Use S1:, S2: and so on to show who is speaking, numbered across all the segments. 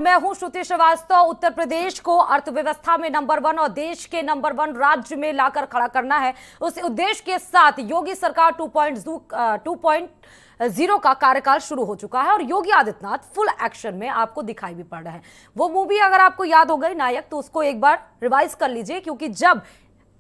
S1: मैं हूं श्रुति श्रीवास्तव। उत्तर प्रदेश को अर्थव्यवस्था में नंबर 1 और देश के नंबर 1 राज्य में लाकर खड़ा करना है। उस उद्देश्य के साथ योगी सरकार 2.0 का कार्यकाल शुरू हो चुका है और योगी आदित्यनाथ फुल एक्शन में आपको दिखाई भी पड़ रहा है। वो मूवी अगर आपको याद हो गई नायक, तो उसको एक बार रिवाइज कर लीजिए, क्योंकि जब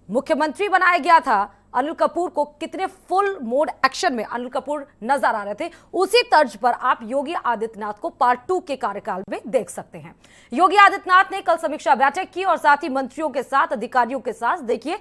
S1: मुख्यमंत्री बनाया गया था अनिल कपूर को, कितने फुल मोड एक्शन में अनिल कपूर नजर आ रहे थे। उसी तर्ज पर आप योगी आदित्यनाथ को पार्ट 2 के कार्यकाल में देख सकते हैं। योगी आदित्यनाथ ने कल समीक्षा बैठक की और साथ ही मंत्रियों के साथ, अधिकारियों के साथ देखिए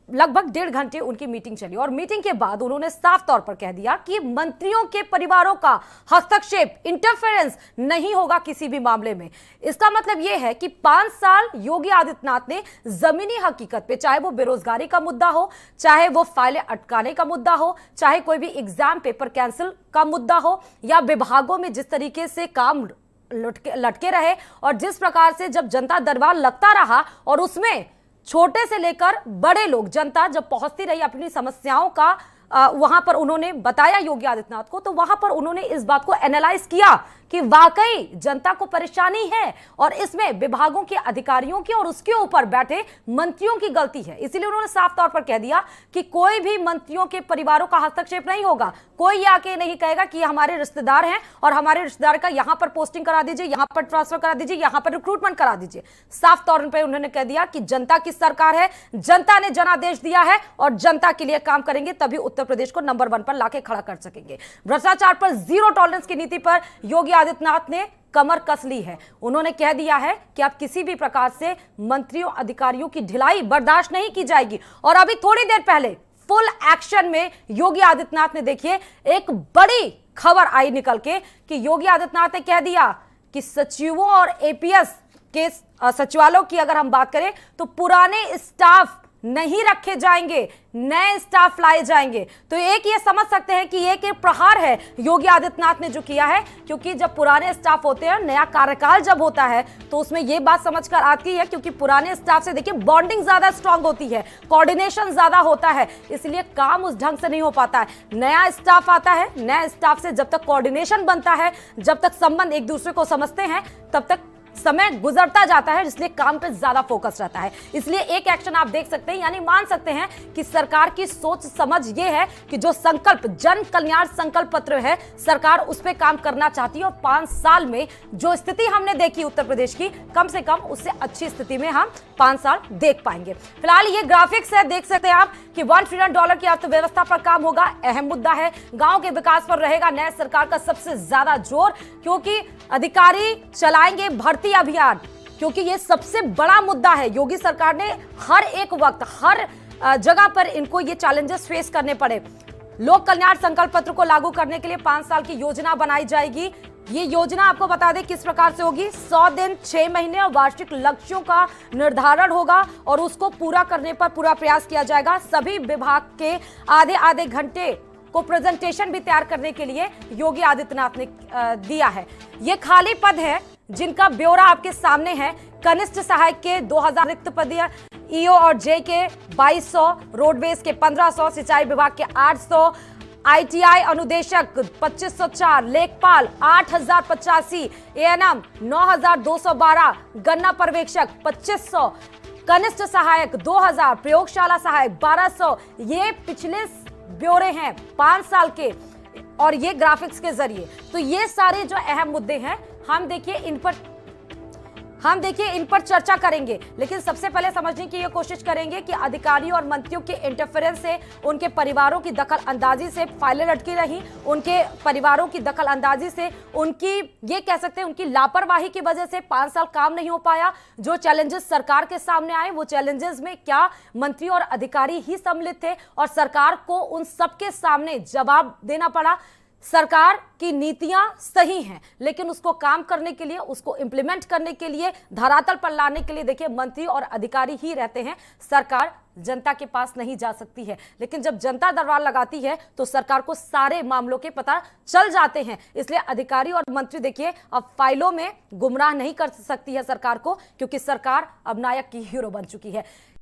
S1: लगभग 1.5 घंटे उनकी मीटिंग चली और मीटिंग के बाद उन्होंने साफ तौर पर कह दिया कि मंत्रियों के परिवारों का हस्तक्षेप, इंटरफेरेंस नहीं होगा किसी भी मामले में। इसका मतलब यह है कि 5 साल योगी आदित्यनाथ ने जमीनी हकीकत पे, चाहे वो बेरोजगारी का मुद्दा हो, चाहे वो फाइलें अटकाने का मुद्दा हो, चाहे कोई भी एग्जाम पेपर कैंसिल का मुद्दा हो, या विभागों में जिस तरीके से काम लटके रहे और जिस प्रकार से जब जनता दरबार लगता रहा और उसमें छोटे से लेकर बड़े लोग, जनता जब पहुंचती रही अपनी समस्याओं का वहां पर उन्होंने बताया योगी आदित्यनाथ को, तो वहां पर उन्होंने इस बात को एनालाइज किया कि वाकई जनता को परेशानी है और इसमें विभागों के अधिकारियों की और उसके ऊपर बैठे मंत्रियों की गलती है। इसीलिए उन्होंने साफ तौर पर कह दिया कि कोई भी मंत्रियों के परिवारों का हस्तक्षेप नहीं होगा। कोई आके नहीं कहेगा कि हमारे रिश्तेदार हैं और हमारे रिश्तेदार का यहां पर पोस्टिंग करा दीजिए, यहां पर ट्रांसफर करा दीजिए, यहां पर रिक्रूटमेंट करा दीजिए। साफ तौर पर उन्होंने कह दिया कि जनता की सरकार है, जनता ने जनादेश दिया है और जनता के लिए काम करेंगे, तभी उत्तर प्रदेश को नंबर 1 पर लाके खड़ा कर सकेंगे। भ्रष्टाचार पर जीरो टॉलरेंस की नीति पर योगी आदित्यनाथ ने कमर कस ली है। उन्होंने कह दिया है कि अब किसी भी प्रकार से मंत्रियों, अधिकारियों की ढिलाई बर्दाश्त नहीं की जाएगी। और अभी थोड़ी देर पहले फुल एक्शन में योगी आदित्यनाथ ने, देखिए एक बड़ी खबर आई निकल के कि योगी आदित्यनाथ ने कह दिया कि सचिवों और एपीएस के सचिवालयों की अगर हम बात करें तो पुराने स्टाफ नहीं रखे जाएंगे, नए स्टाफ लाए जाएंगे। तो एक ये समझ सकते हैं कि एक प्रहार है योगी आदित्यनाथ ने जो किया है, क्योंकि जब पुराने स्टाफ होते हैं, नया कार्यकाल जब होता है, तो उसमें ये बात समझकर आती है, क्योंकि पुराने स्टाफ से देखिए बॉन्डिंग ज्यादा स्ट्रांग होती है, कोऑर्डिनेशन ज्यादा होता है, इसलिए काम उस ढंग से नहीं हो पाता है। नया स्टाफ आता है, नया स्टाफ से जब तक कोऑर्डिनेशन बनता है, जब तक संबंध एक दूसरे को समझते हैं, तब तक समय गुजरता जाता है, इसलिए काम पे ज्यादा फोकस रहता है। इसलिए एक एक्शन आप देख सकते हैं, यानी मान सकते हैं कि सरकार की सोच समझ ये है कि जो संकल्प, जन कल्याण संकल्प पत्र है, सरकार उस पे काम करना चाहती है और 5 साल में जो स्थिति हमने देखी उत्तर प्रदेश की, कम से कम उससे अच्छी स्थिति में हम 5 साल देख पाएंगे। फिलहाल ये ग्राफिक्स है, देख सकते हैं आप कि $1 ट्रिलियन की अर्थव्यवस्था पर काम होगा, अहम मुद्दा है। गांव के विकास पर रहेगा नए सरकार का सबसे ज्यादा जोर, क्योंकि अधिकारी चलाएंगे भर्ती अभियान, क्योंकि यह सबसे बड़ा मुद्दा है। योगी सरकार ने हर एक वक्त, हर जगह पर इनको ये चैलेंजेस फेस करने पड़े। लोक कल्याण संकल्प पत्र को लागू करने के लिए 5 साल की योजना बनाई जाएगी। ये योजना आपको बता दें किस प्रकार से होगी। 100 दिन, 6 महीने और वार्षिक लक्ष्यों का निर्धारण होगा और उसको पूरा करने पर पूरा प्रयास किया जाएगा। सभी विभाग के आधे आधे घंटे को प्रेजेंटेशन भी तैयार करने के लिए योगी आदित्यनाथ ने दिया है। ये खाली पद है जिनका ब्यौरा आपके सामने है। कनिष्ठ सहायक के 2000 रिक्त पद, ईओ और जे के 2200, रोडवेज के 1500, सिंचाई विभाग के 800, आईटीआई अनुदेशक 2504, लेखपाल 8085, एएनएम 9212, गन्ना पर्यवेक्षक 2500, कनिष्ठ सहायक 2000, प्रयोगशाला सहायक 1200। ये पिछले ब्यौरे हैं 5 साल के और ये ग्राफिक्स के जरिए। तो ये सारे जो अहम मुद्दे हैं, हम देखिए इन पर चर्चा करेंगे, लेकिन सबसे पहले समझने की ये कोशिश करेंगे कि अधिकारियों और मंत्रियों के इंटरफेरेंस से, उनके परिवारों की दखल अंदाजी से फाइलें लटकी रही, उनके परिवारों की दखल अंदाजी से, उनकी ये कह सकते हैं उनकी लापरवाही की वजह से 5 साल काम नहीं हो पाया। जो चैलेंजेस सरकार के सामने आए, वो चैलेंजेस में क्या मंत्री और अधिकारी ही सम्मिलित थे और सरकार को उन सबके सामने जवाब देना पड़ा। सरकार की नीतियां सही हैं, लेकिन उसको काम करने के लिए, उसको इंप्लीमेंट करने के लिए, धरातल पर लाने के लिए देखिए मंत्री और अधिकारी ही रहते हैं। सरकार जनता के पास नहीं जा सकती है, लेकिन जब जनता दरबार लगाती है तो सरकार को सारे मामलों के पता चल जाते हैं। इसलिए अधिकारी और मंत्री देखिए अब फाइलों में गुमराह नहीं कर सकती है सरकार को, क्योंकि सरकार अब नायक की हीरो बन चुकी है।